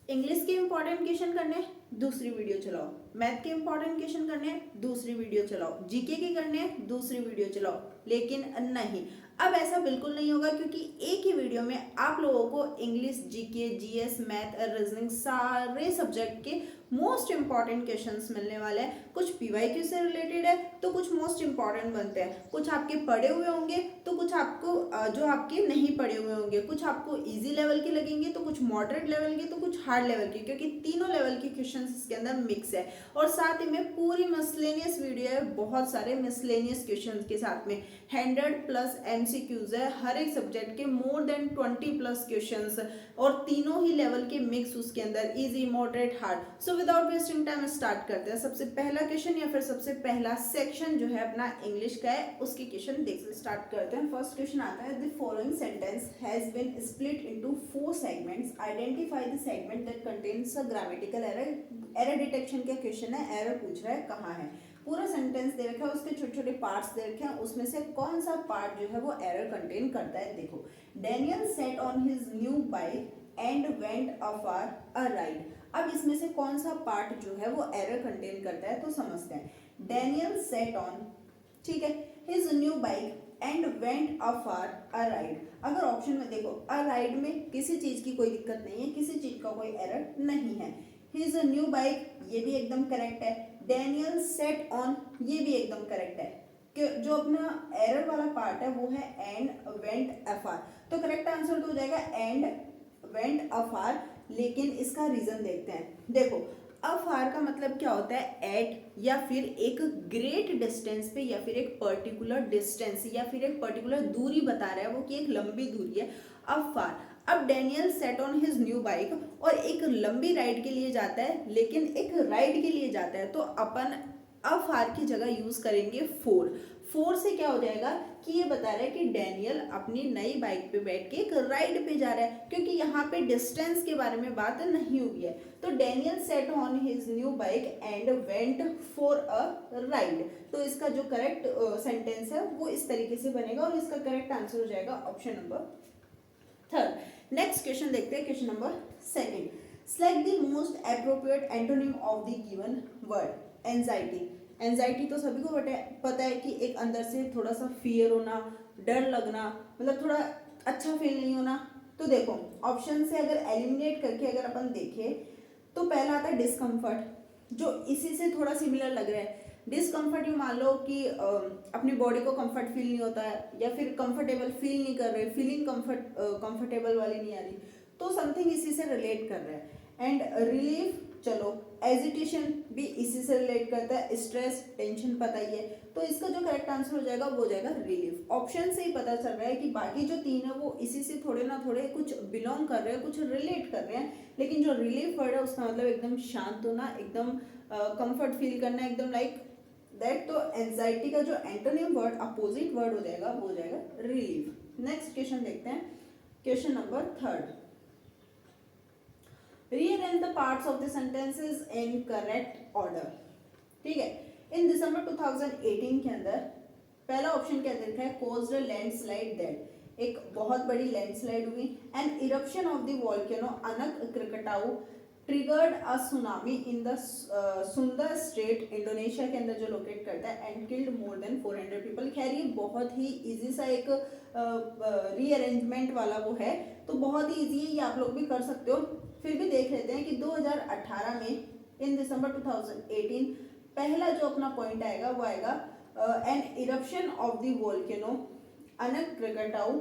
English के important question करने दूसरी वीडियो चलाओ, मैथ के इंपॉर्टेंट क्वेश्चन करने दूसरी वीडियो चलाओ, जीके के करने दूसरी वीडियो चलाओ। लेकिन नहीं, अब ऐसा बिल्कुल नहीं होगा, क्योंकि एक ही वीडियो में आप लोगों को इंग्लिश, जीके, जीएस, मैथ और रीजनिंग सारे सब्जेक्ट के मोस्ट इंपॉर्टेंट क्वेश्चंस मिलने वाले हैं। कुछ पीवाईक्यू से रिलेटेड है तो कुछ मोस्ट इंपॉर्टेंट बनते हैं, कुछ आपके पढ़े हुए होंगे तो कुछ आपको जो आपके नहीं पढ़े हुए होंगे, कुछ आपको इजी लेवल के लगेंगे तो कुछ मॉडरेट लेवल के तो कुछ हार्ड लेवल के, क्योंकि तीनों लेवल के क्वेश्चंस इसके अंदर मिक्स है। और साथ ही में पूरी मिसलेनियस वीडियो है, बहुत सारे मिसलेनियस क्वेश्चंस के साथ में 100+ एमसीक्यूज है, हर एक सब्जेक्ट के मोर देन 20+ क्वेश्चंस, और तीनों ही लेवल के मिक्स उसके अंदर, easy, moderate, hard. So without wasting time start करते हैं। सबसे पहला क्वेश्चन या फिर सबसे पहला सेक्शन जो है अपना इंग्लिश का है, उसके क्वेश्चन देख स्टार्ट करते हैं। फर्स्ट क्वेश्चन आता है, the following sentence has been split into 4 segments, identify the segment that contains a grammatical error. Error detection का क्वेश्चन है, एरर पूछ रहा है कहाँ है। पूरा सेंटेंस दे रखा है, उसके छोटे छोटे पार्ट्स दे रखे हैं, उसमें से कौन सा पार्ट जो है वो एरर कंटेन करता है। देखो, Daniel set on his new bike and went afar a ride. अब इसमें से कौन सा पार्ट जो है वो एरर कंटेन करता है, तो समझते हैं। डेनियल सेट ऑन, ठीक है, his new bike and went afar a ride. अगर ऑप्शन में देखो, अ राइड में किसी चीज की कोई दिक्कत नहीं है, किसी चीज का कोई एरर नहीं है। हिज न्यू बाइक, ये भी एकदम करेक्ट है। डेनियल सेट ऑन, ये भी एकदम करेक्ट है। कि जो अपना एरर वाला पार्ट है वो है एंड वेंट अफार, तो करेक्ट आंसर तो हो जाएगा एंड वेंट अफार। लेकिन इसका रीजन देखते हैं। देखो, अफार का मतलब क्या होता है, एट, या फिर एक ग्रेट डिस्टेंस पे, या फिर एक पर्टिकुलर डिस्टेंस, या फिर एक पर्टिकुलर दूरी बता रहा है वो, कि एक लंबी दूरी है, अफार। अब Daniel set on his new bike, और एक लंबी राइड के लिए जाता है, लेकिन एक राइड के लिए जाता है, तो अपन अफार की जगह यूज करेंगे फोर। फोर से क्या हो जाएगा कि ये बता रहा है कि डेनियल अपनी नई बाइक पे बैठ के एक राइड पे जा रहा है, क्योंकि यहाँ पे डिस्टेंस के बारे में बात नहीं हुई है। तो Daniel set on his new bike and went for a ride. तो इसका जो करेक्ट सेंटेंस है वो इस तरीके से बनेगा, और इसका करेक्ट आंसर हो जाएगा option number third. Next question देखते हैं, question number second. Select the most appropriate antonym of the given word. Anxiety. Anxiety तो सभी को पता है कि एक अंदर से थोड़ा सा फियर होना, डर लगना, मतलब थोड़ा अच्छा फील नहीं होना। तो देखो, ऑप्शन से अगर एलिमिनेट करके अगर अपन देखें तो पहला आता है डिस्कम्फर्ट, जो इसी से थोड़ा सिमिलर लग रहा है। डिस्कम्फर्ट, यू मान लो कि अपनी बॉडी को कंफर्ट फील नहीं होता है, या फिर कंफर्टेबल फील नहीं कर रहे, फीलिंग कंफर्टेबल वाली नहीं आ रही, तो समथिंग इसी से रिलेट कर रहा है। एंड रिलीफ, चलो, एजिटेशन भी इसी से रिलेट करता है, स्ट्रेस, टेंशन पता ही है, तो इसका जो करेक्ट आंसर हो जाएगा वो हो जाएगा रिलीफ। ऑप्शन से ही पता चल रहा है कि बाकी जो तीन है वो इसी से थोड़े ना थोड़े कुछ बिलोंग कर रहे हैं, कुछ रिलेट कर रहे हैं, लेकिन जो रिलीफ वर्ड है उसका मतलब एकदम शांत होना, एकदम कंफर्ट फील करना, एकदम लाइक दैट। तो एंजाइटी का जो एंटोनिम वर्ड, अपोजिट वर्ड हो जाएगा वो हो जाएगा रिलीफ। नेक्स्ट क्वेश्चन देखते हैं, question number third. Rearrange the parts of the sentences in correct order। ठीक है, इन दिसंबर 2018 के अंदर पहला ऑप्शन क्या देखा है, caused a landslide that, एक बहुत बड़ी लैंडस्लाइड हुई, and eruption of the volcano Anak Krakatau triggered a tsunami in the Sunda Strait, Indonesia के अंदर जो लोकेट करता है, and killed more than 400 people. खैर ये बहुत ही इजी सा एक रीअरेंजमेंट वाला वो है, तो बहुत ही इजी है, ये आप लोग भी कर सकते हो। फिर भी देख लेते हैं कि 2018 में इन दिसंबर 2018 पहला जो अपना पॉइंट आएगा वो आएगा an eruption of the volcano Anak Krakatau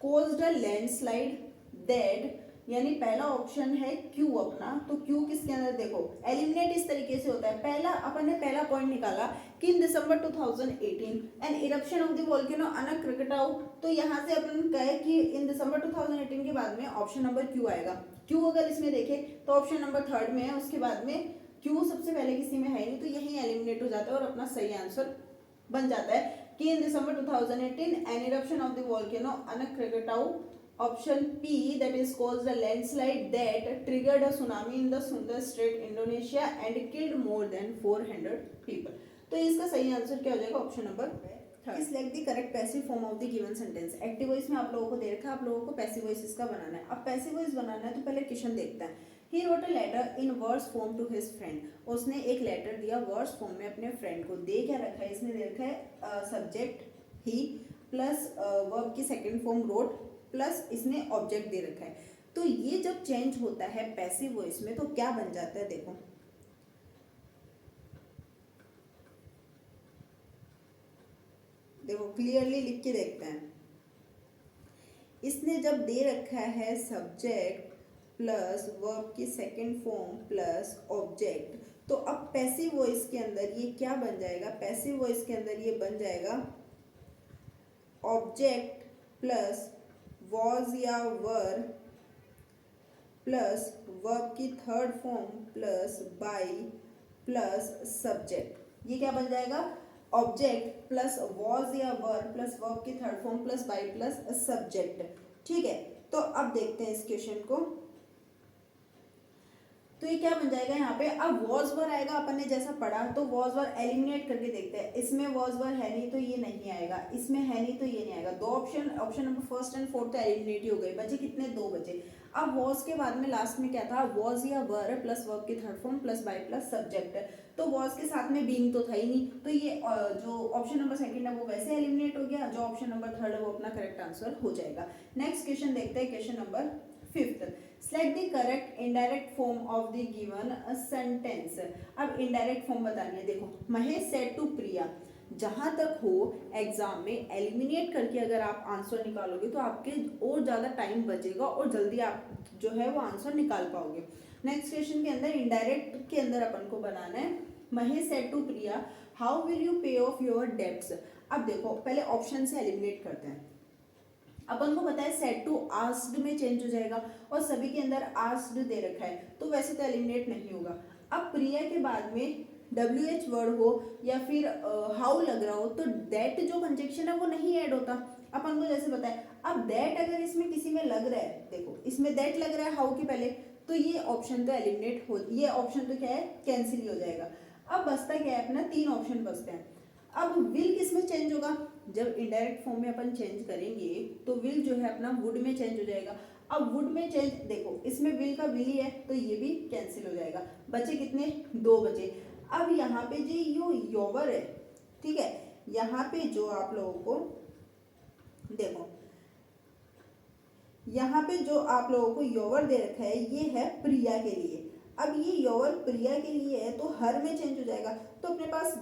caused a landslide that, यानी पहला ऑप्शन है क्यू अपना। तो क्यू किसके अंदर, देखो एलिमिनेट इस तरीके से होता है। पहला अपन ने पहला पॉइंट निकाला कि in December 2018 an eruption of the volcano Anak Krakatau, तो यहाँ से अपन कहे कि इन दिसंबर 2018 के बाद में ऑप्शन नंबर क्यू आएगा। क्यू अगर इसमें देखें तो ऑप्शन नंबर थर्ड में है, उसके बाद में क्यू सबसे पहले किसी में है नहीं, तो यही एलिमिनेट हो जाता है और अपना सही आंसर बन जाता है कि in December 2018 an eruption of the volcano Anak Krakatau, option P, that is caused a landslide that triggered a tsunami in the Sunda Strait, Indonesia and killed more than 400 people। तो इसका सही answer क्या हो जाएगा, option number third. Select the correct passive form of the given sentence. Active voice में आप लोगों को दे रखा है, आप लोगों को पैसिव वॉइस इसका बनाना है। अब पैसिव वॉइस बनाना है तो पहले क्वेश्चन देखते हैं। He wrote a letter in verse form to his friend, उसने एक लेटर दिया वर्स फॉर्म में अपने फ्रेंड को। दे क्या रखा है इसने, दे रखा है सब्जेक्ट ही प्लस वर्ब की सेकंड फॉर्म रोट प्लस इसने ऑब्जेक्ट दे रखा है। तो ये जब चेंज होता है पैसिव वॉइस में तो क्या बन जाता है, देखो देखो क्लियरली लिख के देखते हैं। इसने जब दे रखा है सब्जेक्ट प्लस वर्ब की सेकंड फॉर्म प्लस ऑब्जेक्ट, तो अब पैसिव वॉइस के अंदर ये क्या बन जाएगा, पैसिव वॉइस के अंदर ये बन जाएगा ऑब्जेक्ट प्लस वॉज या वर प्लस वर्ब की third form plus by plus subject. ये क्या बन जाएगा, ऑब्जेक्ट प्लस वॉज या वर प्लस वर्ब की third form plus by plus subject. ठीक है, तो अब देखते हैं इस क्वेश्चन को। तो ये क्या बन जाएगा यहाँ पे, अब वॉज वर आएगा, अपन ने जैसा पढ़ा तो वॉज वर एलिमिनेट करके देखते हैं। इसमें वॉज वर है नहीं तो ये नहीं आएगा, इसमें है नहीं तो ये नहीं आएगा। दो option number first and fourth तो एलिमिनेट ही हो गए, बचे कितने, दो बचे। अब वॉज के बाद में लास्ट में क्या था, वॉज या वर प्लस वर्ब की third form plus by plus subject. तो वॉज के साथ में बीइंग तो था ही नहीं, तो ये जो ऑप्शन नंबर सेकंड है वो वैसे एलिमिनेट हो गया, जो ऑप्शन नंबर थर्ड है वो अपना करेक्ट आंसर हो जाएगा। नेक्स्ट क्वेश्चन देखते हैं, question number 5th। Select the correct indirect form of the given sentence। अब indirect form बतानी है, देखो महेश said to प्रिया, जहां तक हो एग्जाम में एलिमिनेट करके अगर आप आंसर निकालोगे तो आपके और ज़्यादा टाइम बचेगा और जल्दी आप जो है वो आंसर निकाल पाओगे। नेक्स्ट क्वेश्चन के अंदर इनडायरेक्ट के अंदर अपन को बनाना है, Mahesh said to Priya how will you pay off your debts. अब देखो पहले ऑप्शन से एलिमिनेट करते हैं। अपन को पता है सेड टू आस्क्ड में चेंज हो जाएगा और सभी के अंदर आस्क्ड दे रखा है तो वैसे तो एलिमिनेट नहीं होगा। अब प्रिया के बाद में WH वर्ड हो या फिर हाउ लग रहा हो तो दैट जो कंजक्शन है वो नहीं ऐड होता। अपन को जैसे पता है, अब दैट अगर इसमें किसी में लग रहा है, देखो इसमें दैट लग रहा है हाउ के पहले, तो ये ऑप्शन तो एलिमिनेट हो, ये ऑप्शन तो क्या है कैंसिल ही हो जाएगा। अब बचता क्या है अपना, तीन ऑप्शन बचते हैं। अब विल किस में चेंज होगा, जब इनडायरेक्ट फॉर्म में अपन चेंज करेंगे तो विल जो है अपना वुड में चेंज हो जाएगा। अब वुड में चेंज, देखो इसमें विल का विल ही है तो ये भी कैंसिल हो जाएगा। बचे कितने, दो बचे। अब यहाँ पे जी यो योवर है, ठीक है, यहाँ पे जो आप लोगों को देखो, यहाँ पे जो आप लोगों को योवर दे रखा है ये है प्रिया के लिए। अब ये योवर प्रिया के लिए है तो हर में चेंज हो जाएगा, तो अपने पास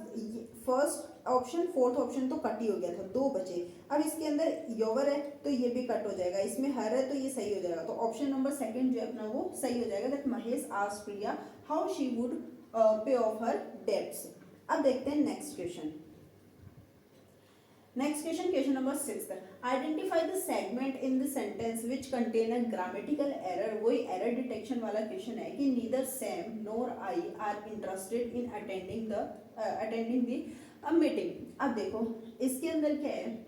फर्स्ट ऑप्शन फोर्थ ऑप्शन तो कट ही हो गया था, दो बचे। अब इसके अंदर योवर है तो ये भी कट हो जाएगा, इसमें हर है तो ये सही हो जाएगा। तो ऑप्शन नंबर सेकंड जो है अपना वो सही हो जाएगा, that Mahesh asked Priya how she would पे ऑफ हर डेब्ट्स। अब देखते हैं next question. Next question, question number 6। Identify the segment in the sentence which contain a grammatical error. वही एरर डिटेक्शन वाला क्वेश्चन है कि neither Sam NOR I R interested in attending the meeting. अब देखो इसके अंदर क्या है,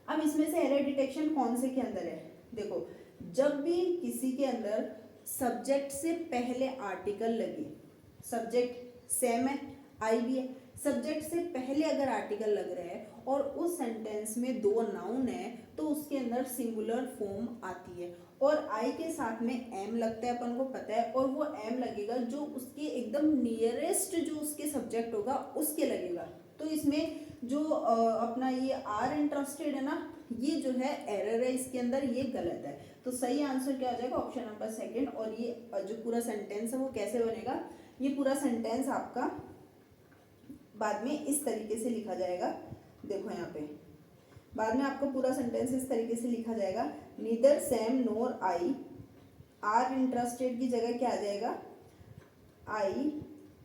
अब इसमें से एरर डिटेक्शन कौन से के अंदर है, देखो जब भी किसी के अंदर सब्जेक्ट से पहले आर्टिकल लगे, सब्जेक्ट सेम है आई भी है, सब्जेक्ट से पहले अगर आर्टिकल लग रहा है और उस सेंटेंस में दो नाउन है तो उसके अंदर सिंगुलर फॉर्म आती है और आई के साथ में एम लगता है, अपन को पता है, और वो एम लगेगा जो उसके एकदम नियरेस्ट जो उसके सब्जेक्ट होगा उसके लगेगा। तो इसमें जो अपना ये आर इंटरेस्टेड है ना, ये जो है एरर है इसके अंदर, ये गलत है। तो सही आंसर क्या हो जाएगा, ऑप्शन नंबर सेकंड। और ये जो पूरा सेंटेंस है वो कैसे बनेगा, ये पूरा सेंटेंस आपका बाद में इस तरीके से लिखा जाएगा। देखो यहाँ पे बाद में आपको पूरा सेंटेंस इस तरीके से लिखा जाएगा, neither Sam NOR I R interested की जगह क्या आ जाएगा, आई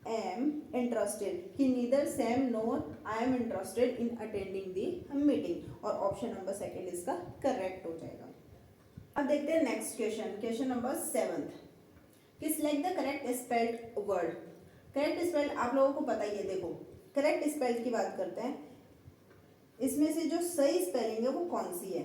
एम इंटरेस्टेड, कि neither Sam NOR I am interested in attending the meeting, और ऑप्शन नंबर सेकंड इसका करेक्ट हो जाएगा। अब देखते हैं नेक्स्ट क्वेश्चन, क्वेश्चन नंबर 7 कि select the correct spelled word. Correct spelled आप लोगों को पता ही है, देखो करेक्ट स्पेल्ड की बात करते हैं, इसमें से जो सही स्पेलिंग है वो कौन सी है।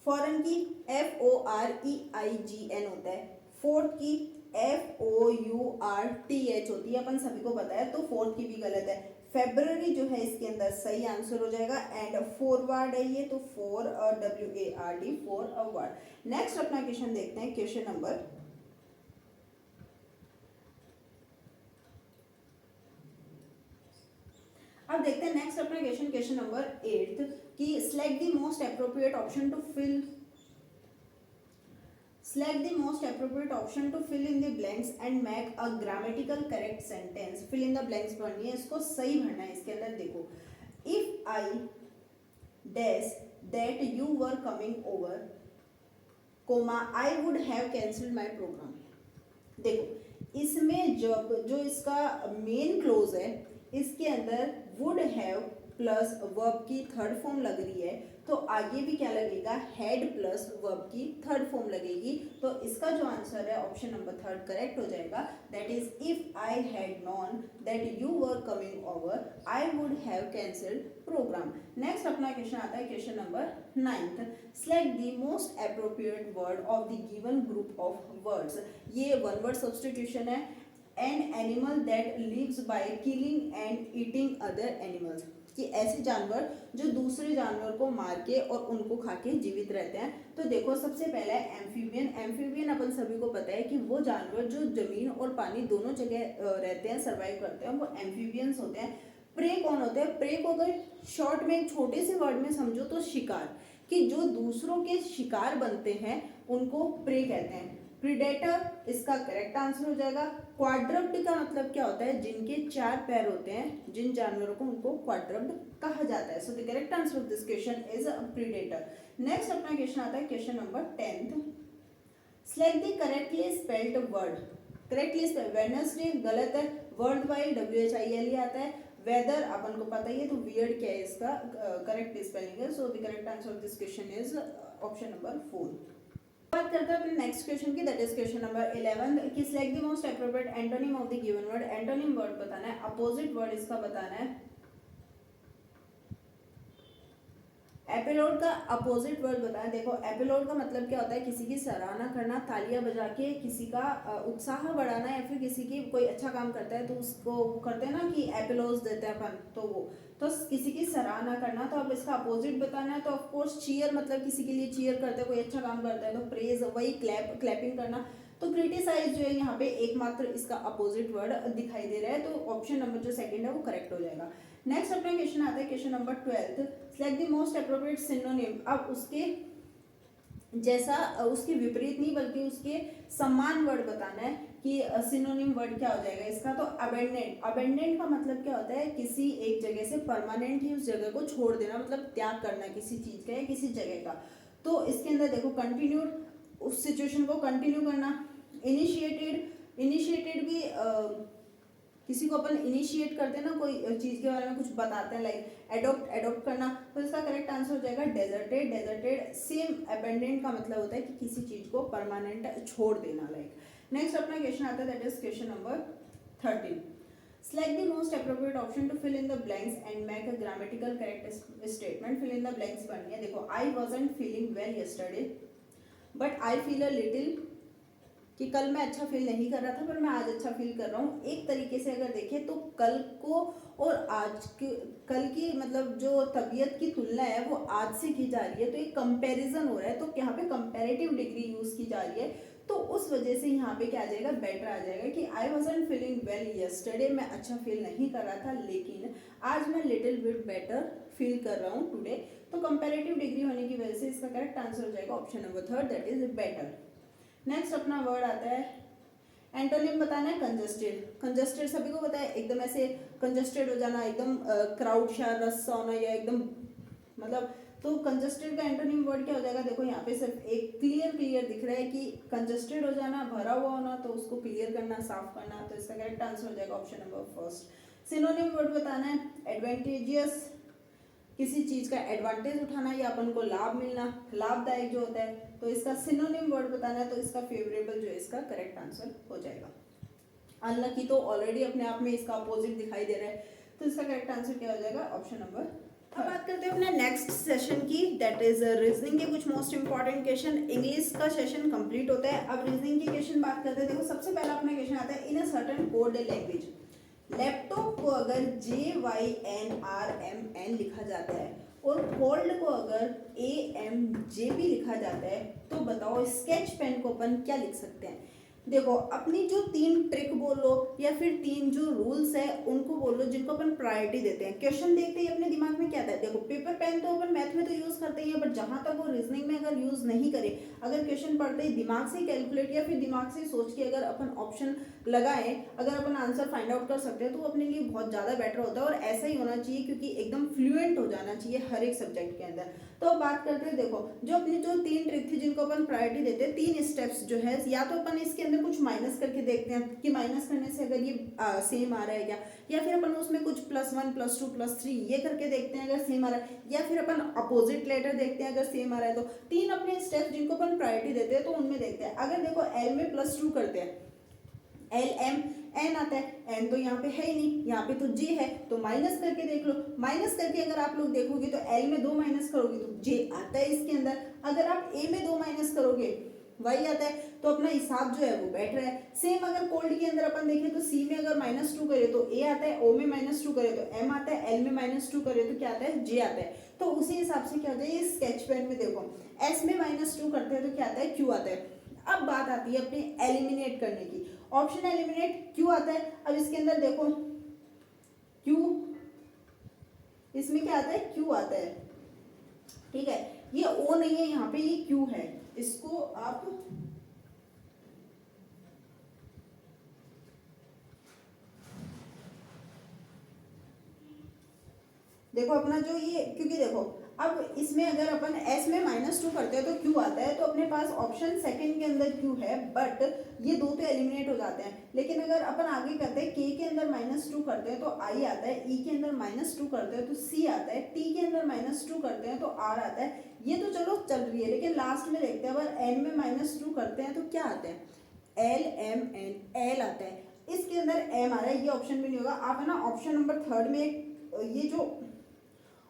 फॉरेन की FOREIGN होता है, फोर्थ की FOURTH होती है, अपन सभी को पता है, तो फोर्थ की भी गलत है। फेब्रुअरी जो है इसके अंदर सही आंसर हो जाएगा। एंड फॉरवर्ड है ये, तो WARD फॉरवर्ड। नेक्स्ट अपना क्वेश्चन देखते हैं, क्वेश्चन नंबर अब देखते हैं नेक्स्ट अपना क्वेश्चन नंबर 8 कि select the most appropriate option to fill in the blanks and make a grammatical correct sentence। fill in the blanks पढ़नी है, इसको सही भरना है। इसके अंदर देखो, if I dash that you were coming over, comma I would have cancelled my program। देखो इसमें जब जो इसका मेन क्लोज है इसके अंदर वुड हैव प्लस वर्ब की थर्ड फॉर्म लग रही है, तो आगे भी क्या लगेगा, हैड प्लस वर्ब की थर्ड फॉर्म लगेगी। तो इसका जो आंसर है ऑप्शन नंबर 3 करेक्ट हो जाएगा। That is if I had known that you were coming over I would have cancelled programme. Next अपना क्वेश्चन आता है question number 9। Select the most appropriate word of the given group of words. ये one word substitution है। An animal that lives by killing and eating other animals, कि ऐसे जानवर जो दूसरे जानवर को मार के और उनको खा के जीवित रहते हैं। तो देखो सबसे पहला है एम्फीबियन। एम्फीबियन अपन सभी को पता है कि वो जानवर जो जमीन और पानी दोनों जगह रहते हैं, सर्वाइव करते हैं, वो एम्फीबियंस होते हैं। प्रे कौन होते हैं, प्रे को अगर शॉर्ट में एक छोटे से वर्ड में समझो तो शिकार, कि जो दूसरों के शिकार बनते हैं उनको प्रे कहते हैं। प्रीडेटर इसका करेक्ट आंसर हो जाएगा। क्वाड्रप्ड का मतलब क्या होता है, जिनके 4 पैर होते हैं, जिन जानवरों को उनको क्वाड्रप्ड कहा जाता है। So the correct answer of this question is predator. Next अपना क्वेश्चन आता है question number 10। Select the correctly spelled word. Correctly spelled, Wednesday गलत है, वर्थवाइल WHILE आता है, वेदर अपन को पता ही है, तो वियर्ड क्या है इसका करेक्ट स्पेलिंग है। So the correct answer of this question is option number 4। बात करते हैं अपने नेक्स्ट क्वेश्चन की, दैट इज क्वेश्चन नंबर 11 कि select the most appropriate antonym of the given word. Antonym word बताना है, अपोजिट वर्ड इसका बताना है। एपिलोड का अपोजिट वर्ड बताएं। देखो एपिलोड का मतलब क्या होता है, किसी की सराहना करना, तालियां बजा के किसी का उत्साह बढ़ाना, या फिर किसी की कोई अच्छा काम करता है तो उसको करते हैं ना कि एपिलोज देते हैं अपन, तो वो तो किसी की सराहना करना। तो अब इसका अपोजिट बताना है, तो ऑफ कोर्स चीयर, मतलब किसी के लिए चीयर करते हैं, कोई अच्छा काम करता है तो प्रेज, वही क्लैपिंग करना। तो क्रिटिसाइज जो है यहाँ पे एकमात्र इसका अपोजिट वर्ड दिखाई दे रहा है, तो ऑप्शन नंबर जो सेकंड है वो करेक्ट हो जाएगा। नेक्स्ट अपना क्वेश्चन आता है question number 12। Select the most appropriate synonym. अब उसके जैसा, उसके विपरीत नहीं बल्कि उसके समान वर्ड बताना है कि सिनोनिम वर्ड क्या हो जाएगा इसका। तो अबेंडेंट, अबेंडेंट का मतलब क्या होता है, किसी एक जगह से परमानेंट ही उस जगह को छोड़ देना, मतलब त्याग करना किसी चीज का या किसी जगह का। तो इसके अंदर देखो कंटिन्यूड, उस सिचुएशन को कंटिन्यू करना। इनिशिएटेड, इनिशिएटेड भी किसी को अपन इनिशिएट करते हैं ना, कोई चीज के बारे में कुछ बताते हैं, लाइक एडॉप्ट, एडॉप्ट करना। तो इसका करेक्ट आंसर हो जाएगा डेजर्टेड। डेजर्टेड सेम अबेंडेंट का मतलब होता है कि किसी चीज को परमानेंट छोड़ देना, लाइक। नेक्स्ट अपना क्वेश्चन आता है, that is question number 13। Select the most appropriate option to fill in the blanks and make a grammatical correct statement। fill in the blanks पढ़नी है। देखो I wasn't feeling well yesterday but I feel a little, कि कल मैं अच्छा feel नहीं कर रहा था पर मैं आज अच्छा फील कर रहा हूँ। एक तरीके से अगर देखें तो कल को और आज के, कल की मतलब जो तबीयत की तुलना है वो आज से की जा रही है, तो एक कंपैरिजन हो रहा है, तो यहाँ पे कंपैरेटिव डिग्री यूज की जा रही है। तो उस वजह से यहाँ पे क्या आ जाएगा, बेटर आ जाएगा कि आई वॉजंट फीलिंग वेल यस्टरडे, मैं अच्छा फील नहीं कर रहा था लेकिन आज मैं लिटिल बिट बेटर फील कर रहा हूँ टुडे। तो कंपैरेटिव डिग्री होने की वजह से इसका करेक्ट आंसर हो जाएगा option number 3, that is better. Next अपना वर्ड आता है, एंटोनिम बताना है कंजस्टेड। कंजस्टेड सभी को पता है, एकदम ऐसे कंजस्टेड हो जाना, एकदम क्राउड सा, रस सा होना, या एकदम मतलब। तो कंजस्टेड का एंटोनिम वर्ड क्या हो जाएगा, देखो यहाँ पे सिर्फ एक क्लियर दिख रहा है कि कंजस्टेड हो जाना, भरा हुआ होना, तो उसको क्लियर करना, साफ करना। तो इसका करेक्ट आंसर हो जाएगा ऑप्शन नंबर 1। सिनोनिम वर्ड बताना है, एडवांटेजियस, किसी चीज का एडवांटेज उठाना या अपन को लाभ मिलना, लाभदायक जो होता है, तो इसका सिनोनिम वर्ड बताना है। तो इसका फेवरेबल जो है इसका करेक्ट आंसर हो जाएगा। अनलकी तो ऑलरेडी अपने आप में इसका अपोजिट दिखाई दे रहा है, तो इसका करेक्ट आंसर क्या हो जाएगा, ऑप्शन नंबर। अब बात करते हैं अपने नेक्स्ट सेशन की, दैट इज रीजनिंग के कुछ मोस्ट इंपॉर्टेंट क्वेश्चन। इंग्लिश का सेशन कंप्लीट होता है, अब रीजनिंग के क्वेश्चन बात करते हैं। देखो सबसे पहला अपना क्वेश्चन आता है, in a certain code language, laptop को अगर JYNRMN लिखा जाता है और फोल्ड को अगर AMJP लिखा जाता है, तो बताओ स्केच पेन को अपन क्या लिख सकते हैं। देखो अपनी जो 3 ट्रिक बोलो या फिर 3 जो रूल्स है उनको बोलो जिनको अपन प्रायोरिटी देते हैं। क्वेश्चन देखते ही अपने दिमाग में क्या आता है, देखो पेपर पेन तो अपन मैथ में तो यूज करते ही है, बट जहां तक वो रीजनिंग में अगर यूज नहीं करे, अगर क्वेश्चन पढ़ते ही दिमाग से कैलकुलेट या फिर दिमाग से सोच के अगर अपन ऑप्शन लगाएं, अगर अपन आंसर फाइंड आउट कर सकते हैं तो अपने लिए बहुत ज्यादा बेटर होता है। और ऐसा ही होना चाहिए क्योंकि एकदम फ्लुएंट हो जाना चाहिए हर एक सब्जेक्ट के अंदर। तो अब बात करते हैं, देखो जो अपनी जो 3 ट्रिक थी जिनको अपन प्रायोरिटी देते हैं, 3 स्टेप्स जो है, या तो अपन इसके अंदर कुछ माइनस करके देखते हैं कि माइनस करने से अगर ये सेम आ रहा है क्या, या फिर अपन उसमें कुछ +1 +2 +3 ये करके देखते हैं अगर सेम आ रहा है, या फिर अपन अपोजिट लेटर देखते हैं अगर सेम आ रहा है। तो 3 अपने स्टेप्स जिनको अपन प्रायोरिटी देते हैं तो उनमें देखते हैं। अगर देखो L में +2 करते हैं, LMN आता है, N तो यहाँ पे है ही नहीं, यहाँ पे तो J है, तो माइनस करके देख लो। माइनस करके अगर आप लोग देखोगे तो L में 2 माइनस करोगे तो J आता है इसके अंदर। अगर आप A में 2 माइनस करोगे Y आता है, तो अपना हिसाब जो है वो बैठ रहा है। सेम अगर कोल्ड के अंदर अपन देखें तो C में अगर -2 करे तो A आता है, O में -2 करे तो M आता है, L में -2 करे तो क्या आता है, J आता है। तो उसी हिसाब से क्या होता है, ये स्केच पेन में देखो S में -2 करते हैं तो क्या आता है, Q आता है। अब बात आती है अपने एलिमिनेट करने की। ऑप्शन एलिमिनेट क्यू आता है। अब इसके अंदर देखो क्यू, इसमें क्या आता है, क्यू आता है, ठीक है। ये ओ नहीं है यहाँ पे, ये क्यू है। इसको आप देखो अपना जो ये, क्योंकि देखो अब इसमें अगर अपन S में -2 करते हैं तो Q आता है, तो अपने पास ऑप्शन सेकंड के अंदर Q है, बट ये 2 तो एलिमिनेट हो जाते हैं। लेकिन अगर अपन आगे करते हैं, K के अंदर -2 करते हैं तो I आता है, E के अंदर -2 करते हैं तो C आता है, T के अंदर -2 करते हैं तो R आता है। ये तो चलो चल रही है, लेकिन लास्ट में देखते हैं अगर N में -2 करते हैं तो क्या आता है, LMN, L आता है। इसके अंदर M आ रहा है, ये ऑप्शन भी नहीं होगा। आप है ना ऑप्शन नंबर 3 में, ये जो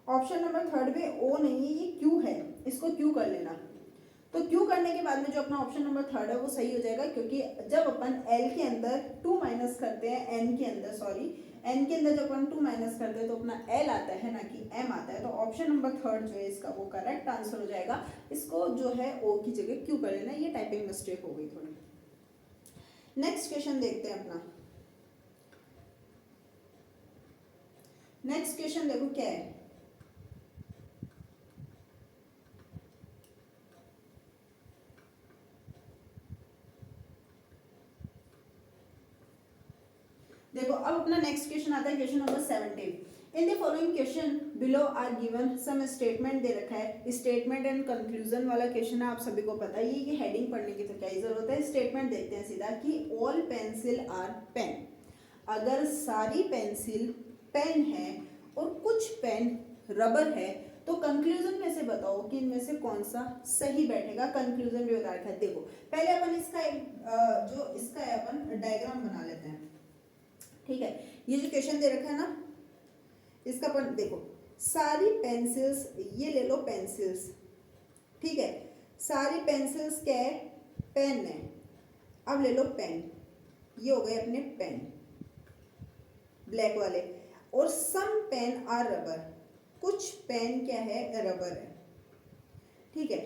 ऑप्शन नंबर 3 में ओ नहीं है, ये क्यू है, इसको क्यू कर लेना। तो क्यू करने के बाद में जो अपना ऑप्शन नंबर 3 है वो सही हो जाएगा, क्योंकि जब अपन L के अंदर 2 माइनस करते हैं, N के अंदर N के अंदर जब अपन 2 माइनस करते हैं तो अपना L आता है ना कि M आता है। तो ऑप्शन नंबर 3 जो है इसका वो करेक्ट आंसर हो जाएगा। इसको जो है O की जगह क्यू कर लेना, ये टाइपिंग मिस्टेक हो गई थोड़ी। नेक्स्ट क्वेश्चन देखते हैं अपना। नेक्स्ट क्वेश्चन देखो क्या है, देखो अब अपना नेक्स्ट क्वेश्चन आता है, question number 17। In the following question below are given some statement दे रखा है। स्टेटमेंट एंड कंक्लूजन वाला क्वेश्चन है, आप सभी को पता ही है कि हेडिंग पढ़ने की तो क्या ही जरूरत है। स्टेटमेंट देखते हैं सीधा कि ऑल पेंसिल आर पेन। अगर सारी पेंसिल पेन है और कुछ पेन रबर है, तो कंक्लूजन में से बताओ कि इनमें से कौन सा सही बैठेगा। कंक्लूजन भी बता रखा है। देखो पहले अपन इसका एक जो इसका है अपन डायग्राम बना लेते हैं, ठीक है। ये जो क्वेश्चन दे रखा है ना, इसका पर देखो सारी पेंसिल्स, ये ले लो पेंसिल्स, ठीक है। सारी पेंसिल्स क्या है, पेन है। अब ले लो पेन, ये हो गए अपने पेन ब्लैक वाले। और सम पेन आर रबर, कुछ पेन क्या है, रबर है, ठीक है।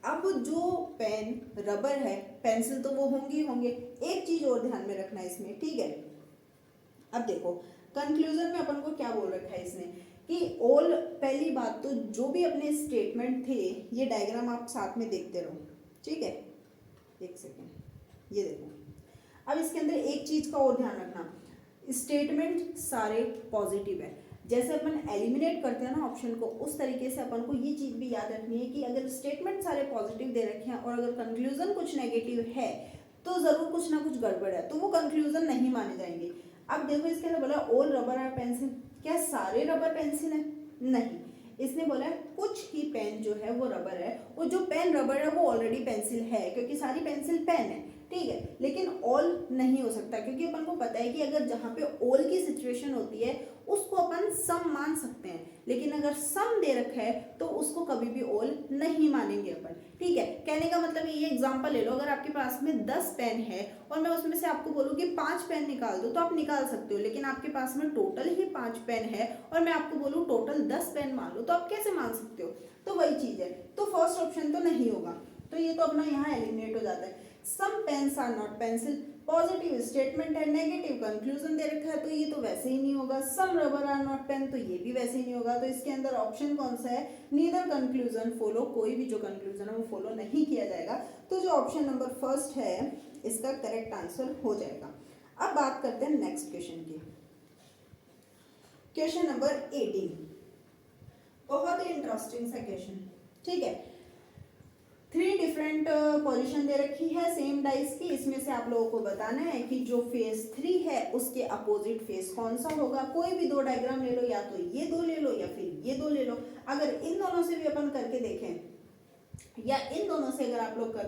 अब जो पेन रबर है, पेंसिल तो वो होंगे। एक चीज और ध्यान में रखना इसमें, ठीक है। अब देखो कंक्लूजन में अपन को क्या बोल रखा है इसने कि ऑल, पहली बात तो जो भी अपने स्टेटमेंट थे, ये डायग्राम आप साथ में देखते रहो, ठीक है। एक सेकेंड, ये देखो। अब इसके अंदर एक चीज का और ध्यान रखना, स्टेटमेंट सारे पॉजिटिव है। जैसे अपन एलिमिनेट करते हैं ना ऑप्शन को, उस तरीके से अपन को ये चीज भी याद रखनी है कि अगर स्टेटमेंट सारे पॉजिटिव दे रखे हैं और अगर कंक्लूजन कुछ नेगेटिव है तो जरूर कुछ ना कुछ गड़बड़ है, तो वो कंक्लूजन नहीं माने जाएंगे। अब देखो इसके अंदर बोला ऑल रबर आर पेंसिल, क्या सारे रबर पेंसिल है, नहीं। इसने बोला है कुछ ही पेन जो है वो रबर है, और जो पेन रबर है वो ऑलरेडी पेंसिल है, क्योंकि सारी पेंसिल पेन है, ठीक है, लेकिन ऑल नहीं हो सकता क्योंकि अपन को पता है कि अगर जहाँ पे ऑल की सिचुएशन होती है उसको अपन सम मान सकते हैं, लेकिन अगर सम दे रखा है तो उसको कभी भी ऑल नहीं मानेंगे अपन। ठीक है, कहने का मतलब ये एग्जांपल ले लो, अगर आपके पास में 10 पेन है और मैं उसमें से आपको बोलूँ कि 5 पेन निकाल दो तो आप निकाल सकते हो, लेकिन आपके पास में टोटल ही 5 पेन है और मैं आपको बोलूँ टोटल 10 पेन मान लो तो आप कैसे मान सकते हो? तो वही चीज है, तो फर्स्ट ऑप्शन तो नहीं होगा, तो ये तो अपना यहाँ एलिमिनेट हो जाता है। Some pens are not pencil, positive statement है, नेगेटिव कंक्लूजन दे रखा है तो ये तो वैसे ही नहीं होगा। Some rubber are not pen, तो ये भी वैसे ही नहीं होगा। तो इसके अंदर ऑप्शन कौन सा है? नीदर कंक्लूजन फॉलो, कोई भी जो कंक्लूजन है वो फॉलो नहीं किया जाएगा। तो जो ऑप्शन नंबर फर्स्ट है इसका करेक्ट आंसर हो जाएगा। अब बात करते हैं नेक्स्ट क्वेश्चन की। क्वेश्चन नंबर 18 बहुत ही इंटरेस्टिंग सा क्वेश्चन। ठीक है, 3 डिफरेंट पोजीशन दे रखी है सेम डाइस की, इसमें से आप लोगों को बताना है कि जो फेस 3 है उसके अपोजिट फेस कौन सा होगा। कोई भी 2 डायग्राम ले लो, या तो ये 2 ले लो या फिर ये 2 ले लो। अगर इन दोनों से भी अपन करके देखें या इन दोनों से अगर आप लोग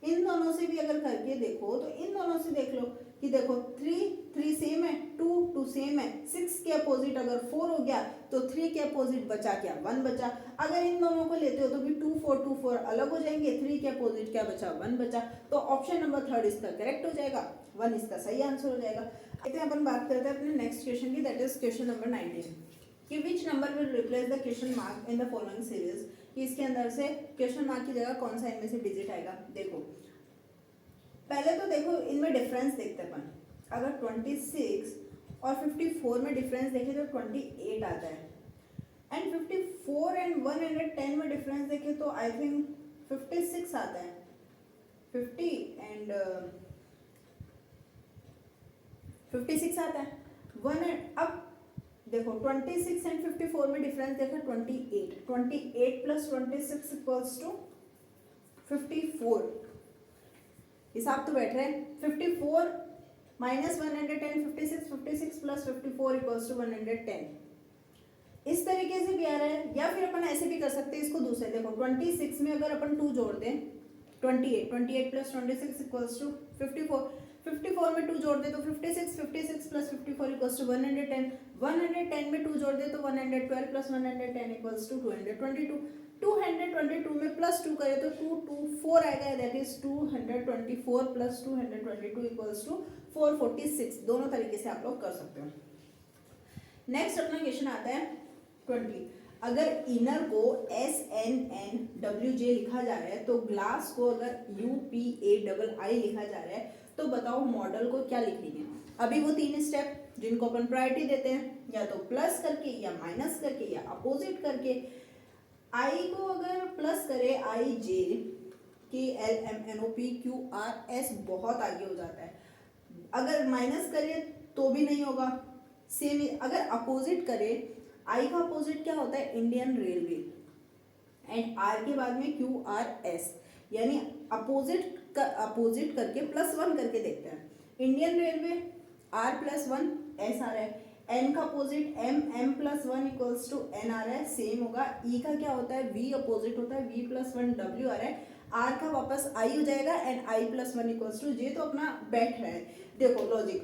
इन दोनों से भी अगर करके देखो तो इन दोनों से देख लो कि देखो 3 सेम है, 2 सेम है, 6 के अपोजिट अगर 4 हो गया तो 3 के अपोजिट बचा क्या? 1 बचा। अगर इन दोनों को लेते हो तो भी 2 4 अलग हो जाएंगे, 3 के अपोजिट क्या बचा? 1 बचा। तो ऑप्शन नंबर 3 इसका करेक्ट हो जाएगा, 1 इसका सही आंसर हो जाएगा। कहते हैं अपन बात करते हैं अपने नेक्स्ट क्वेश्चन की, दैट इज क्वेश्चन नंबर 19 कि which number will replace the question mark in the following series, कि इसके अंदर से क्वेश्चन मार्क की जगह कौन सा इनमें से डिजिट आएगा। देखो पहले तो देखो इनमें डिफरेंस देखते हैं अपन, अगर 26 और 54 में डिफरेंस देखें तो 28 आता है, एंड 54 एंड 110 में डिफरेंस देखें तो आई थिंक 56 आता है। 50 एंड 56 आता है। अब देखो 26 एंड 54 में डिफरेंस देखा 28 प्लस 26 इक्वल्स टू 54। हिसाब तो बैठ रहे हैं। 54 माइनस 110, 56 प्लस 54 इक्वल्स टू 110। इस तरीके से भी आ रहा है, या फिर अपन ऐसे भी कर सकते हैं इसको दूसरे। देखो 26 में अगर अपन 2 जोड़ दें 28 प्लस 26 इक्वल्स टू 54 में 2 जोड़ दे तो 56 प्लस 54 इक्वल्स टू 110 में 2 जोड़ दे तो 112 प्लस 110 इक्वल्स टू 222 में प्लस 2 करें तो 224 आएगा, that is 224 plus 222 equals to 446। दोनों तरीके से आप लोग कर सकते हो। नेक्स्ट अपना क्वेश्चन आता है 20, अगर इनर को SNNWJ लिखा जा रहा है तो ग्लास को अगर UPAII लिखा जा रहा है तो बताओ मॉडल को क्या लिखेंगे। अभी वो 3 स्टेप जिनको अपन प्रायोरिटी देते हैं, या तो प्लस करके या माइनस करके या अपोजिट करके। आई को अगर प्लस करे IJ KLMNOPQRS बहुत आगे हो जाता है, अगर माइनस करे तो भी नहीं होगा सेम। अगर अपोजिट करे, आई का अपोजिट क्या होता है? इंडियन रेलवे, एंड आर के बाद में QRS, यानी अपोजिट करके +1 करके देखते हैं। इंडियन रेलवे R+1 S आ रहा है, एन का opposite M+1 equals to N आ रहा है, सेम होगा। ई का क्या होता है? V अपोजिट होता है, V+1 W आ रहा है। आर का वापस आई हो जाएगा and I+1 equals to J, तो अपना बैठ रहा है। देखो लॉजिक,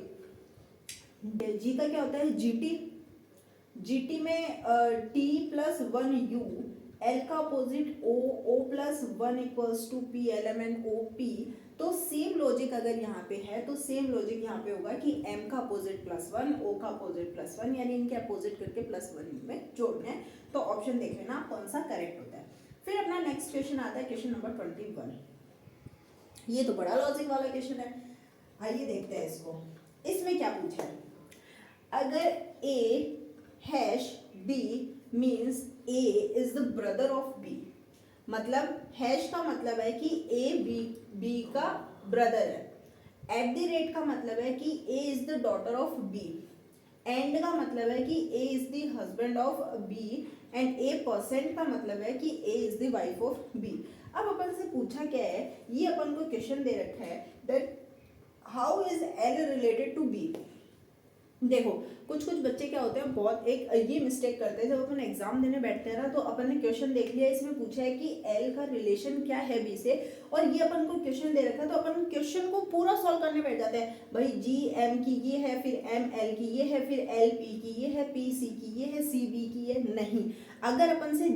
जी का क्या होता है? GT में T+1U, L का opposite O+1 equals to P, LMNOP। तो सेम लॉजिक अगर यहाँ पे है तो सेम लॉजिक यहाँ पे होगा कि M का अपोजिट +1, O का अपोजिट +1, यानी इनके अपोजिट करके +1 में जोड़ना है। तो ऑप्शन देख लेना कौन सा करेक्ट होता है। फिर अपना नेक्स्ट क्वेश्चन आता है क्वेश्चन नंबर 21। ये तो बड़ा लॉजिक वाला क्वेश्चन है, आइए देखते हैं इसको। इसमें क्या पूछा है? अगर A#B means A is the brother of B, मतलब हैश का मतलब है कि A B का ब्रदर है, @ का मतलब है कि A is the daughter of B, and का मतलब है कि A is the husband of B, and A% का मतलब है कि A is the wife of B। अब अपन से पूछा क्या है, ये अपन को क्वेश्चन दे रखा है that how is L related to B, देखो कुछ कुछ बच्चे क्या होते हैं, बहुत एक ये मिस्टेक करते हैं, जब अपन एग्जाम देने बैठते हैं ना तो अपन ने क्वेश्चन देख लिया, इसमें पूछा है कि एल का रिलेशन क्या है बी से, और ये अपन को क्वेश्चन दे रखा है तो अपन क्वेश्चन को पूरा सॉल्व करने बैठ जाते हैं। भाई जी एम की ये है, फिर एम एल की ये है, फिर एल पी की ये है, पी सी की ये है, सी बी की ये नहीं। अगर अपन से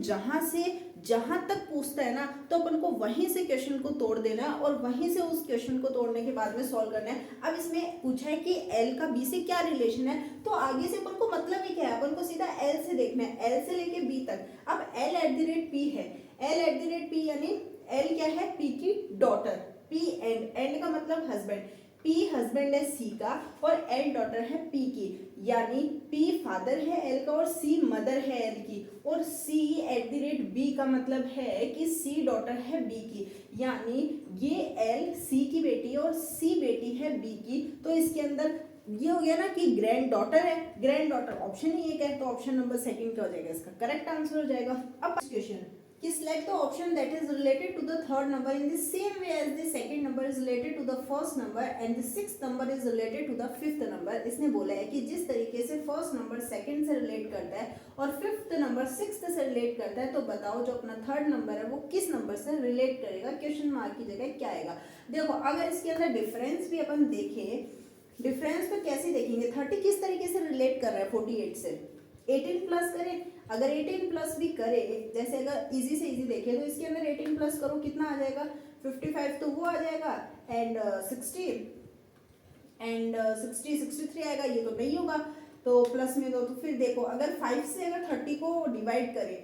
जहां तक पूछता है ना तो अपन को वहीं से क्वेश्चन को तोड़ देना है और वहीं से उस क्वेश्चन को तोड़ने के बाद में सॉल्व करना है। अब इसमें पूछा है कि एल का बी से क्या रिलेशन है, तो आगे से अपन को मतलब ही क्या है, अपन को सीधा एल से देखना है, एल से लेके बी तक। अब L at the rate P है, L at the rate P यानी एल क्या है, पी की डॉटर, पी एंड का मतलब हस्बैंड, पी हस्बैंड है सी का और एल डॉटर है पी की, यानी पी फादर है एल का और सी मदर है एल की, और सी एट द रेट बी का मतलब है कि सी डॉटर है बी की, यानी ये एल सी की बेटी है और सी बेटी है बी की। तो इसके अंदर ये हो गया ना कि ग्रैंड डॉटर है, ग्रैंड डॉटर ऑप्शन ही एक है, तो ऑप्शन नंबर सेकंड क्या हो जाएगा, इसका करेक्ट आंसर हो जाएगा। अब क्वेश्चन कि select the option that is related to the third number in the same way as the second number is related to the first number and the sixth number is related to the fifth number। इसने बोला है कि जिस तरीके से first number second से relate करता है और फिफ्थ नंबर सिक्स्थ से रिलेट करता है, तो बताओ जो अपना थर्ड नंबर है वो किस नंबर से रिलेट करेगा। क्वेश्चन मार्क की जगह क्या आएगा। देखो अगर इसके अंदर डिफरेंस भी अपन देखें, डिफरेंस पे कैसे देखेंगे, 30 किस तरीके से रिलेट कर रहा है 48 से, 18 प्लस करें, अगर 18 प्लस भी करे, जैसे अगर इजी से इजी देखें तो इसके अंदर 18 प्लस करो कितना आ जाएगा, 55 तो वो आ जाएगा, एंड 60 63 आएगा, ये तो नहीं होगा, तो प्लस में दो। तो फिर देखो अगर 5 से अगर 30 को डिवाइड करें,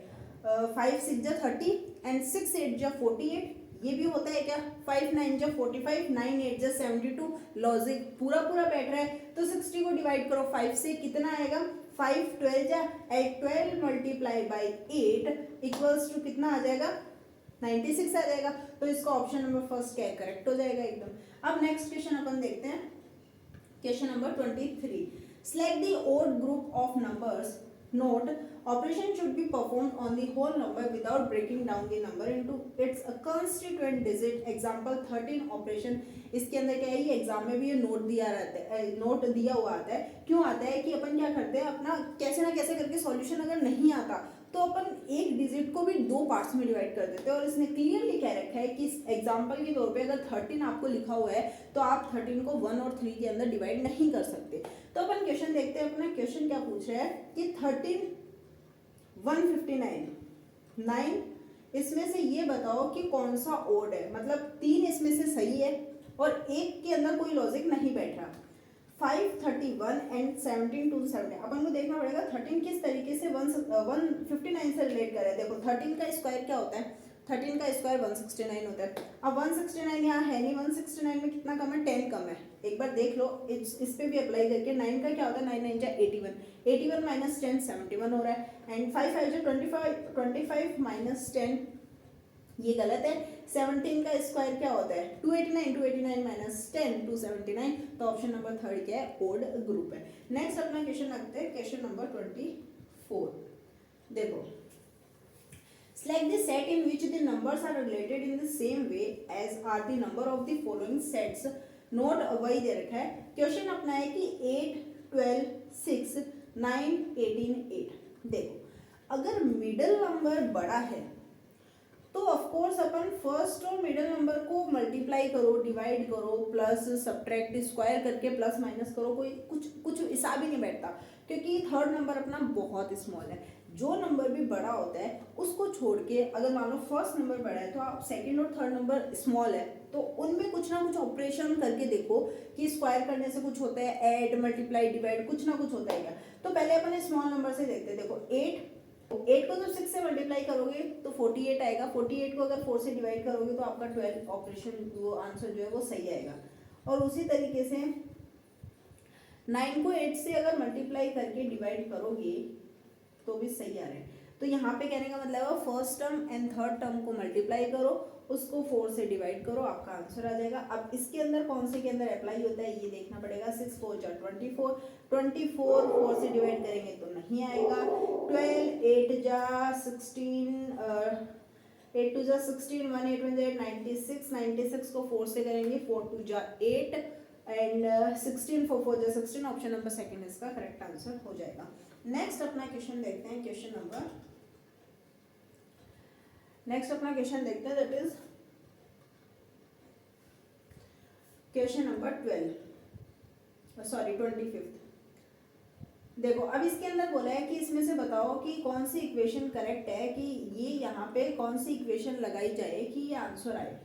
5 6 जा 30 एंड 6 8 जा 48, ये भी होता है क्या, 5 9 जा 45, 9 8 जा 72, लॉजिक पूरा बैठ रहा है। तो 60 को डिवाइड करो 5 से, कितना आएगा, 5 12 जा 12 मल्टीप्लाई बाई 8 इक्वल्स टू कितना आ जाएगा, 96 आ जाएगा। तो इसका ऑप्शन नंबर फर्स्ट क्या है, करेक्ट हो जाएगा एकदम। अब नेक्स्ट क्वेश्चन अपन देखते हैं, question number 23। Select the odd group of numbers. Note, operation should be performed on the whole number without breaking down the number into its constituent digit. Example 13 operation। इसके अंदर क्या है, ये एग्जाम में भी ये नोट दिया रहता है, नोट दिया हुआ आता है। क्यों आता है कि अपन क्या करते हैं, अपना कैसे ना कैसे करके सॉल्यूशन अगर नहीं आता तो अपन एक डिजिट को भी दो पार्ट्स में डिवाइड कर देते हैं। और इसने क्लियरली कह रखा है कि एग्जाम्पल के तौर पे अगर 13 आपको लिखा हुआ है तो आप 13 को 1 और 3 के अंदर डिवाइड नहीं कर सकते। तो अपन क्वेश्चन देखते हैं, अपना क्वेश्चन क्या पूछ रहा है कि 13 159 9, इसमें से ये बताओ कि कौन सा ओड है, मतलब 3 इसमें से सही है और एक के अंदर कोई लॉजिक नहीं बैठ रहा। 5 31 एंड 17 270, अपन को देखना पड़ेगा 13 किस तरीके से 159 से रिलेट कर रहे हैं। देखो 13 का स्क्वायर क्या होता है, 13 का स्क्वायर 169 होता है। अब 169 यहाँ है नहीं, 169 में कितना कम है, 10 कम है, एक बार देख लो इस पे भी अप्लाई करके। 9 का क्या होता है, 9 9 जा 81, 81 माइनस 10 71 हो रहा है, एंड 5 5 जा 25 माइनस 10, ये गलत है। 17 का स्क्वायर क्या होता है, 289 माइनस 10 279, तो ऑप्शन नंबर थर्ड क्या है, ओड ग्रुप है। नेक्स्ट अपना क्वेश्चन रखते हैं, क्वेश्चन नंबर 24। देखो select the set in which the numbers are related in the same way as are the number of the following sets। Note वही दे रखा है, क्वेश्चन अपना है कि 8 12 6 9 18 8। देखो अगर मिडिल नंबर बड़ा है तो ऑफ कोर्स अपन फर्स्ट और मिडिल नंबर को मल्टीप्लाई करो, डिवाइड करो, प्लस सब्ट्रैक्ट स्क्वायर करके प्लस माइनस करो, कोई कुछ हिसाब ही नहीं बैठता, क्योंकि थर्ड नंबर अपना बहुत स्मॉल है। जो नंबर भी बड़ा होता है उसको छोड़ के अगर मान लो फर्स्ट नंबर बड़ा है तो आप सेकंड और थर्ड नंबर स्मॉल है, तो उनमें कुछ ना कुछ ऑपरेशन करके देखो कि स्क्वायर करने से कुछ होता है, ऐड मल्टीप्लाई डिवाइड कुछ ना कुछ होता है क्या। तो पहले अपन स्मॉल नंबर से देखते हैं। देखो 8 को जब 6 से मल्टीप्लाई करोगे तो 48 आएगा, 48 को अगर 4 से डिवाइड करोगे तो आपका 12 ऑपरेशन वो आंसर जो है वो सही आएगा। और उसी तरीके से 9 को 8 से अगर मल्टीप्लाई करके डिवाइड करोगे तो भी सही आ रहा है। तो यहाँ पे कहने का मतलब है first term and third term को मल्टीप्लाई करो, उसको 4 से डिवाइड करो, आपका आंसर आ जाएगा। अब इसके अंदर कौन से के अंदर अप्लाई होता है ये देखना पड़ेगा। 6 4 जा 24, 24 4 से डिवाइड करेंगे तो नहीं आएगा। 12 8 जा 16 8 2 जा 16 1 8 1 जा 96, 96 को 4 से करेंगे, 4 2 जा 8 एंड 16 4 4 16, ऑप्शन नंबर सेकंड इसका करेक्ट आंसर हो जाएगा। नेक्स्ट अपना क्वेश्चन देखते हैं, क्वेश्चन नंबर नेक्स्ट अपना क्वेश्चन देखते हैं, दैट इज क्वेश्चन नंबर 25। देखो अब इसके अंदर बोला है कि इसमें से बताओ कि कौन सी इक्वेशन करेक्ट है, कि ये यहाँ पे कौन सी इक्वेशन लगाई जाए कि ये आंसर आए।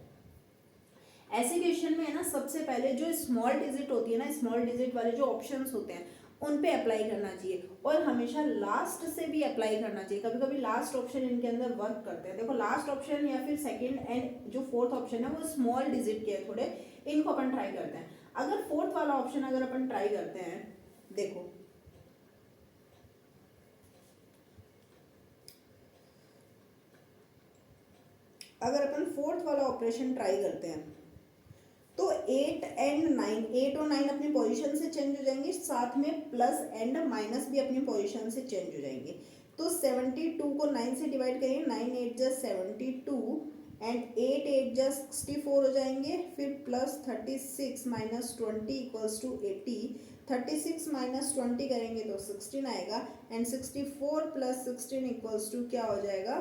ऐसे क्वेश्चन में है ना, सबसे पहले जो स्मॉल डिजिट होती है ना, स्मॉल डिजिट वाले जो ऑप्शंस होते हैं उन पे अप्लाई करना चाहिए, और हमेशा लास्ट से भी अप्लाई करना चाहिए। कभी कभी लास्ट ऑप्शन इनके अंदर वर्क करते हैं। देखो लास्ट ऑप्शन या फिर सेकंड एंड जो फोर्थ ऑप्शन है वो स्मॉल डिजिट के थोड़े, इनको अपन ट्राई करते हैं। अगर फोर्थ वाला ऑप्शन अगर अपन ट्राई करते हैं, देखो अगर अपन फोर्थ वाला ऑपरेशन ट्राई करते हैं तो 8 एंड 9, 8 और 9 अपनी पोजीशन से चेंज हो जाएंगे, साथ में प्लस एंड माइनस भी अपनी पोजीशन से चेंज हो जाएंगे। तो 72 को 9 से डिवाइड करेंगे, 9 8 जा 72 एंड 8 8 जा 64 हो जाएंगे, फिर plus 36 minus 20 equals to 80, 36 minus 20 करेंगे तो 16 आएगा, एंड 64 प्लस 16 इक्वल्स टू क्या हो जाएगा,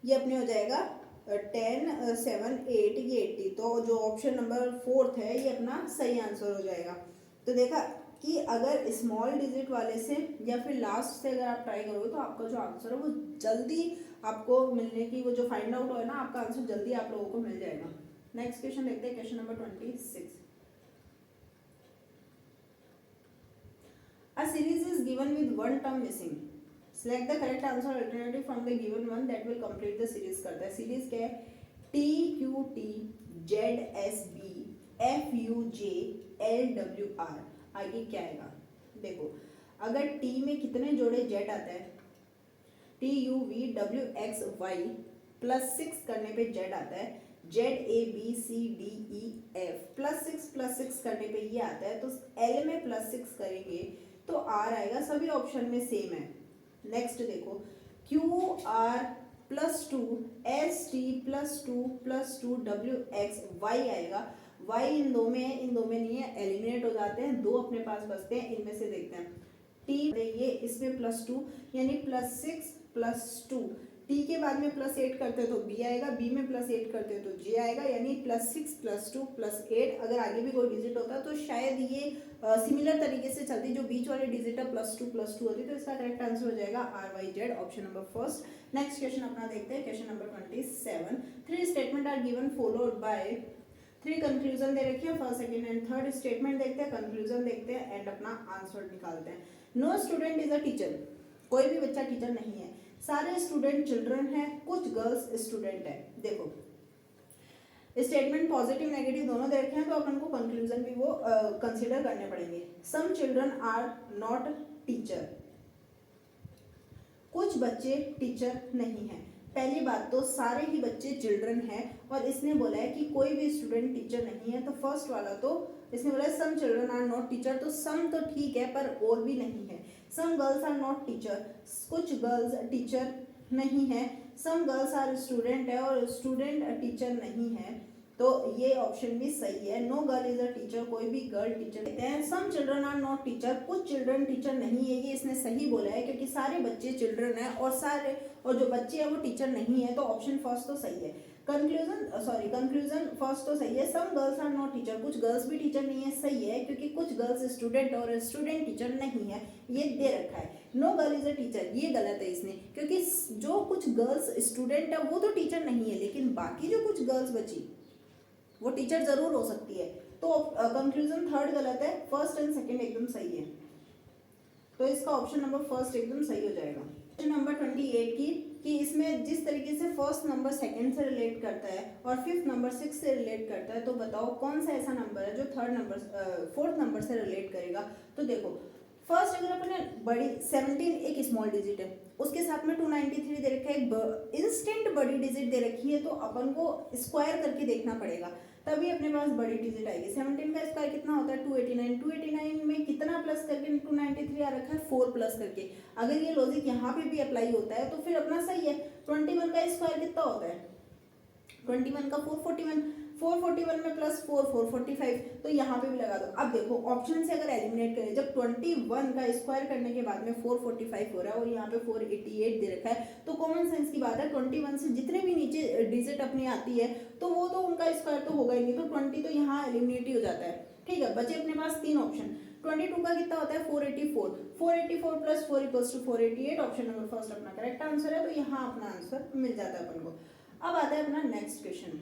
ये अपने हो जाएगा 10 7 8 ये 80। तो जो ऑप्शन नंबर फोर्थ है ये अपना सही आंसर हो जाएगा। तो देखा कि अगर स्मॉल डिजिट वाले से या फिर लास्ट से अगर आप ट्राई करोगे तो आपका जो आंसर है वो जल्दी आपको मिलने की, वो जो फाइंड आउट हो है ना, आपका आंसर जल्दी आप लोगों को मिल जाएगा। नेक्स्ट क्वेश्चन देखते हैं, question number 26। A series is given with one term missing. Select the correct answer alternative from the given one that will complete the series। करता है सीरीज क्या है, T Q T Z S B F U J L W R. आगे क्या आएगा, देखो अगर T में कितने जोड़े जेड आता है, T U V W X Y plus 6 करने पे जेड आता है, Z A B C D E F plus 6 करने पे ये आता है, तो एल में प्लस 6 करेंगे तो आर आएगा। सभी ऑप्शन में सेम है। नेक्स्ट देखो Q R plus 2 S T plus 2 W X Y आएगा। वाई इन दो में है, इन दो में नहीं है, एलिमिनेट हो जाते हैं, दो अपने पास बचते हैं, इनमें से देखते हैं। टी ये इसमें प्लस 2 यानी प्लस 6 प्लस 2, टी के बाद में प्लस 8 करते हैं तो बी आएगा, बी में प्लस 8 करते हैं तो जे आएगा, यानी प्लस 6 प्लस 2 प्लस 8। अगर आगे भी कोई डिजिट होता तो शायद ये सिमिलर तरीके से चलती, जो बीच वाले डिजिट है प्लस 2 होती, तो इसका करेक्ट आंसर हो जाएगा R Y Z, option number first. Next question अपना देखते हैं, question number 27। 3 statement are given followed by 3 conclusion दे रखी है, first second and third statement देखते हैं, कंक्लूजन देखते हैं एंड अपना आंसर निकालते हैं। No student is a teacher, कोई भी बच्चा टीचर नहीं है, सारे स्टूडेंट चिल्ड्रन है, कुछ गर्ल्स स्टूडेंट है। देखो स्टेटमेंट पॉजिटिव नेगेटिव दोनों दे रखे हैं, तो अपन को कंक्लूजन भी वो कंसीडर करने पड़ेंगे। Some children are not teacher, कुछ बच्चे टीचर नहीं है। पहली बात तो सारे ही बच्चे चिल्ड्रन हैं, और इसने बोला है कि कोई भी स्टूडेंट टीचर नहीं है, तो फर्स्ट वाला तो इसने बोला है some children are not teacher, तो सम तो ठीक है पर और भी नहीं है। Some girls are not teacher, कुछ गर्ल्स टीचर नहीं है। सम गर्ल्स आर स्टूडेंट है, और स्टूडेंट टीचर नहीं है, तो ये ऑप्शन भी सही है। No girl is a teacher, कोई भी गर्ल टीचर है। Some children are not teacher, कुछ चिल्ड्रन टीचर नहीं है, ये इसने सही बोला है क्योंकि सारे बच्चे चिल्ड्रन है और जो बच्चे हैं वो टीचर नहीं है, तो ऑप्शन फर्स्ट तो सही है। कंक्लूजन फर्स्ट तो सही है। Some girls are not teacher, कुछ गर्ल्स भी टीचर नहीं है, सही है क्योंकि कुछ गर्ल्स स्टूडेंट और स्टूडेंट टीचर नहीं है, ये दे रखा है। No girl is a teacher, ये गलत है इसने, क्योंकि जो कुछ गर्ल्स स्टूडेंट है वो तो टीचर नहीं है, लेकिन बाकी जो कुछ गर्ल्स बची वो टीचर जरूर हो सकती है, तो कंक्लूजन थर्ड गलत है, फर्स्ट एंड सेकंड एकदम सही है, तो इसका ऑप्शन नंबर फर्स्ट एकदम सही हो जाएगा। क्वेश्चन नंबर 28 की कि इसमें जिस तरीके से फर्स्ट नंबर सेकंड से रिलेट करता है और फिफ्थ नंबर 6 से रिलेट करता है, तो बताओ कौन सा ऐसा नंबर है जो फोर्थ नंबर से रिलेट करेगा। तो देखो फर्स्ट अगर अपने बड़ी 17 एक स्मॉल डिजिट है, उसके साथ में 293 दे रखा है, एक इंस्टेंट बड़ी डिजिट दे रखी है, तो अपन को स्क्वायर करके देखना पड़ेगा, तभी अपने पास बड़ी डिजिट आएगी। 17 का स्क्वायर कितना होता है 289, 289 में कितना प्लस करके 293 आ रखा है 4 प्लस करके। अगर ये लॉजिक यहाँ पे भी अप्लाई होता है तो फिर अपना सही है। 21 का स्क्वायर कितना होता है 21 का 441, 441 में प्लस 4 445, तो यहाँ पे भी लगा दो। अब देखो ऑप्शन से अगर एलिमिनेट करें, जब 21 का स्क्वायर करने के बाद में 445 हो रहा है और यहाँ पे 488 दे रखा है, तो कॉमन सेंस की बात है 21 से जितने भी नीचे डिजिट अपनी आती है तो वो तो उनका स्क्वायर तो होगा ही नहीं, तो 20 तो यहाँ एलिमिनेट ही हो जाता है। ठीक है, बचे अपने पास 3 ऑप्शन। 22 का कितना होता है 484, 484 plus 4 equals to 488, option number first अपना करेक्ट आंसर है, तो यहाँ अपना आंसर मिल जाता है अपन को। अब आता है अपना नेक्स्ट क्वेश्चन,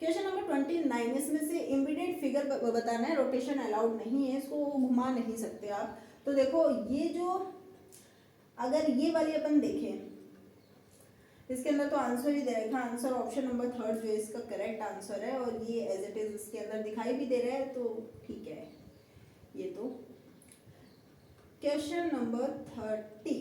क्वेश्चन नंबर 29। इसमें से इमीडिएट फिगर बताना है, रोटेशन अलाउड नहीं है, इसको घुमा नहीं सकते आप। तो देखो ये जो अगर ये वाली अपन देखें, इसके अंदर तो आंसर ही दे रखा है, आंसर ऑप्शन नंबर 3 जो इसका करेक्ट आंसर है, और ये एज इट इज इसके अंदर दिखाई भी दे रहा है, तो ठीक है। ये तो question number 30,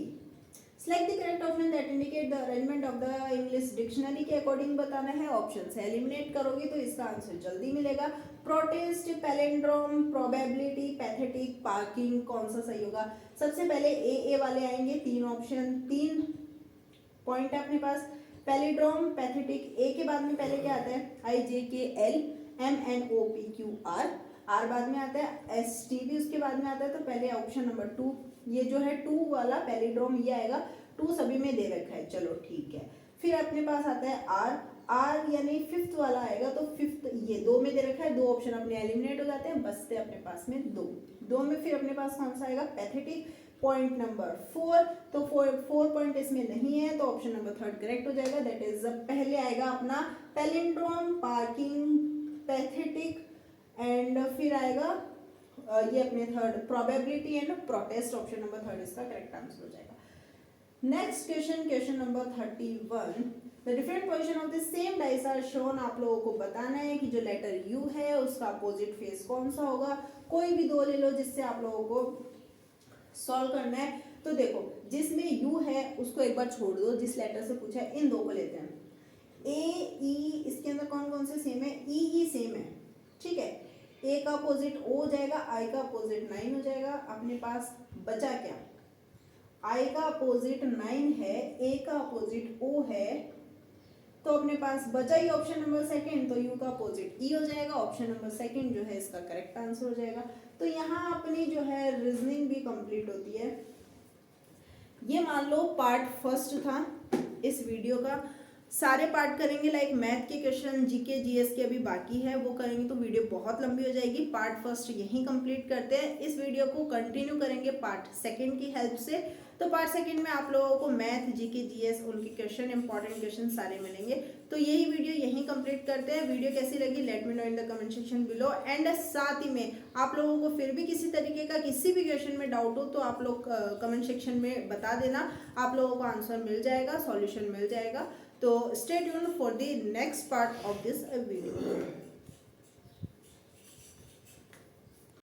select the correct option that indicate the arrangement of the English dictionary के अकॉर्डिंग बताना है। ऑप्शन से एलिमिनेट करोगे तो इसका आंसर जल्दी मिलेगा। Protest, palindrome, probability, pathetic, parking, कौन सा सही होगा? सबसे पहले ए वाले आएंगे, 3 ऑप्शन, 3 पॉइंट है अपने पास। पैलिंड्रोम, पैथेटिक, ए के बाद में पहले क्या आता है? IJKL MNOPQR, आर बाद में आता है, ST भी उसके बाद में आता है, तो पहले ऑप्शन नंबर 2, ये जो है 2 वाला पैलिंड्रोम ये आएगा, 2 सभी में दे रखा है, चलो ठीक है। फिर अपने पास आता है आर यानी 5th वाला आएगा, तो 5th ये 2 में दे रखा है, 2 ऑप्शन अपने एलिमिनेट हो जाते हैं, बचते अपने पास में 2 में। फिर अपने पास कौन सा आएगा? पैथेटिक, पॉइंट नंबर 4, तो 4 पॉइंट इसमें नहीं है, तो ऑप्शन नंबर 3 करेक्ट हो जाएगा, दैट इज पहले आएगा अपना पैलिंड्रोम, पार्किंग, पैथेटिक, एंड फिर आएगा ये अपने 3rd probability and protest, option number 3 इसका करेक्ट आंसर हो जाएगा। Next question, question number 31, the different position of the same dice are shown. आप लोगों को बताना है कि जो लेटर यू है उसका अपोजिट फेस कौन सा होगा। कोई भी 2 ले लो जिससे आप लोगों को सॉल्व करना है। तो देखो जिसमें यू है उसको एक बार छोड़ दो, जिस लेटर से पूछा है इन 2 को लेते हैं। ए ई, इसके अंदर कौन कौन से सेम है? ई सेम है, ठीक है। ए का अपोजिट ओ हो जाएगा, आई का अपोजिट 9 हो जाएगा। अपने पास बचा क्या? आई का अपोजिट 9 है, ए का अपोजिट ओ है, तो अपने पास बचा ही ऑप्शन नंबर 2, तो यू का अपोजिट ई हो जाएगा, ऑप्शन नंबर 2 जो है इसका करेक्ट आंसर हो जाएगा। तो यहाँ अपनी जो है रीजनिंग भी कंप्लीट होती है। ये मान लो पार्ट 1 था इस वीडियो का, सारे पार्ट करेंगे, लाइक मैथ के क्वेश्चन, जीके जीएस के अभी बाकी है, वो करेंगे तो वीडियो बहुत लंबी हो जाएगी। पार्ट 1 यहीं कंप्लीट करते हैं, इस वीडियो को कंटिन्यू करेंगे पार्ट 2 की हेल्प से। तो पार्ट 2 में आप लोगों को मैथ, जीके जीएस, उनके क्वेश्चन, इंपॉर्टेंट क्वेश्चन सारे मिलेंगे। तो यही वीडियो यहीं कंप्लीट करते हैं। वीडियो कैसी लगी let me know in the comment section below, and साथ ही में आप लोगों को फिर भी किसी तरीके का किसी भी क्वेश्चन में डाउट हो तो आप लोग कमेंट सेक्शन में बता देना, आप लोगों को आंसर मिल जाएगा, सॉल्यूशन मिल जाएगा। तो stay tuned for the next part of this video.